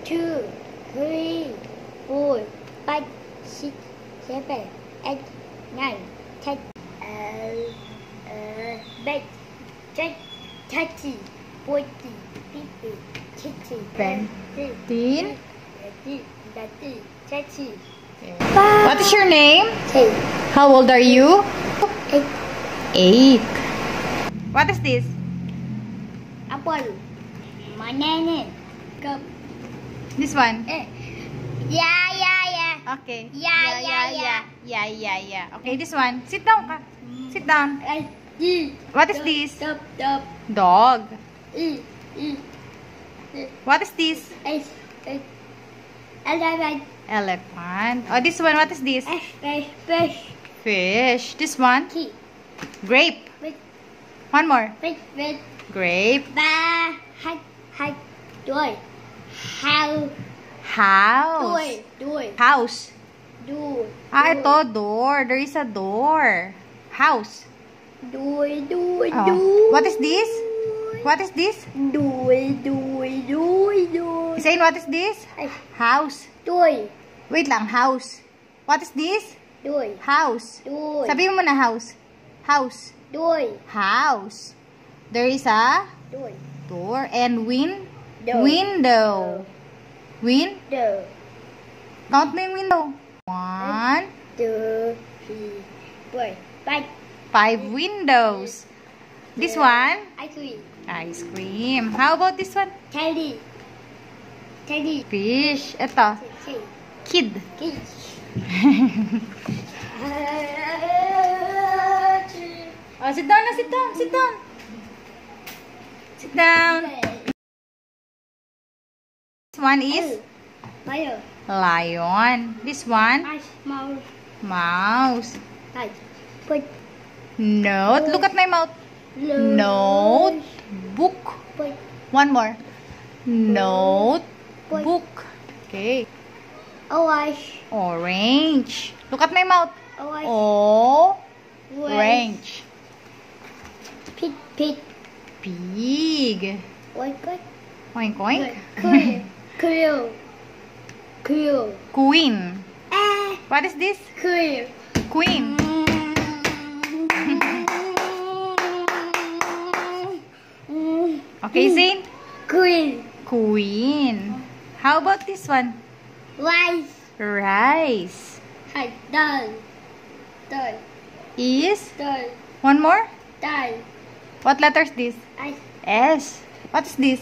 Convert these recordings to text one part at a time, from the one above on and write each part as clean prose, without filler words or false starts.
2, 3, 4, 5, 6, 7, 8, 9, 10, 11, 12, 13, 14, 15, 16, 17. 30. What is your name? 10, How old are you? 8. 8. What is this? Apple. Banana. Cup. This one? Yeah. Okay. Yeah. Okay, this one. Sit down ka. Sit down. What is this? Dub. Dog. What is this? Elephant. Oh, this one. What is this? Fish. Fish. This one? Key. Grape. One more. Fish. Grape. Đuôi. House. Đuôi. House. Đuôi. Ah, ito. Door. There is a door. House. Đuôi. Oh. What is this? What is this? Đuôi. Say, what is this? House. Đuôi. Wait lang. House. What is this? Đuôi. House. Đuôi. Sabi mo na house. House. Đuôi. House. There is a Đuôi. door and Window. Window. Count mo yung window. 1, 2, 3, 4, 5. 5 windows. This one? Ice Ice cream. cream. How about this one? Teddy. Fish. Ito. Kid. Oh, sit down na, sit down. Sit down. This one is lion. This one? Mouse. Note. Look at my mouth. Note. Book. One more. Note. Book. Okay. Orange. Look at my mouth. Orange. Pig. Pig. Oink oink. Queen. What is this? Queen. Okay, Zane. Queen. How about this one? Rice. Is. One more. What letter is this? S. What is this?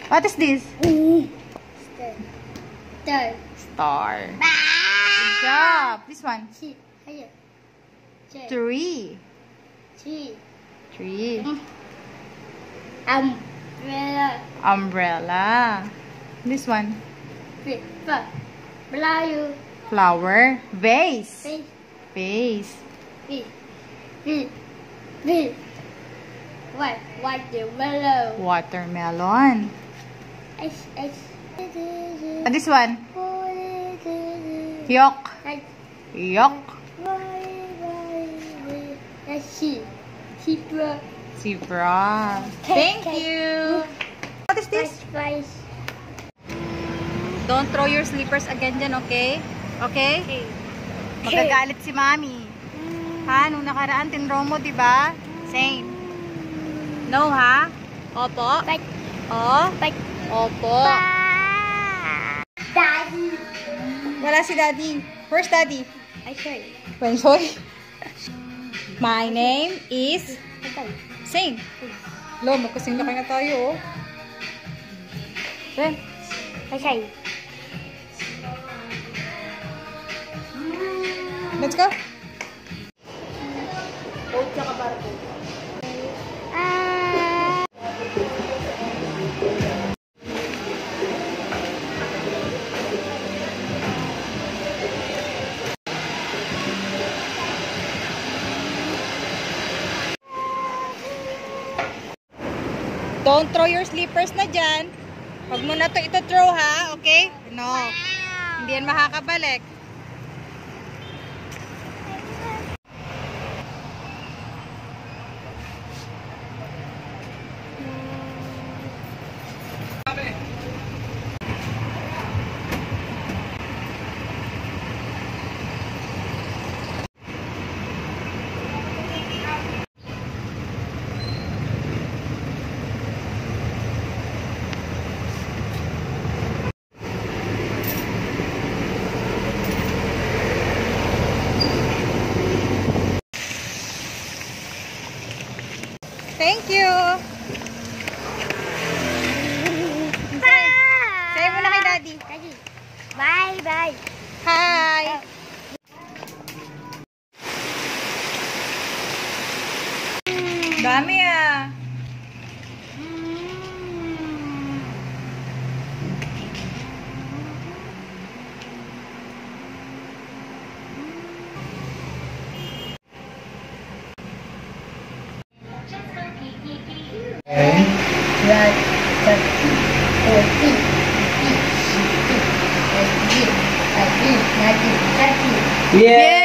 What is this? Star. Good job. This one. Tree. Umbrella. This one. Flower. Vase. Watermelon. This one. Yolk. Zebra. Thank you. What is this? Don't throw your slippers again dyan, okay? Okay? Magagalit si Mami. Ha? Nung nakaraan, tinrow mo, diba? Same. No, ha? Opo? Opo. Daddy. Wala si Daddy. Where's Daddy? Wensoy. My name is... Sing. Lo, magkasing na kaya tayo, oh. Then. Let's go. Don't throw your slippers na dyan. Huwag mo na ito throw, ha? Okay? No. Hindi yan makakabalik. Thank you. Bye! Say mo na kay Daddy. Daddy. Bye, bye. Hi. Dami ah. Yeah.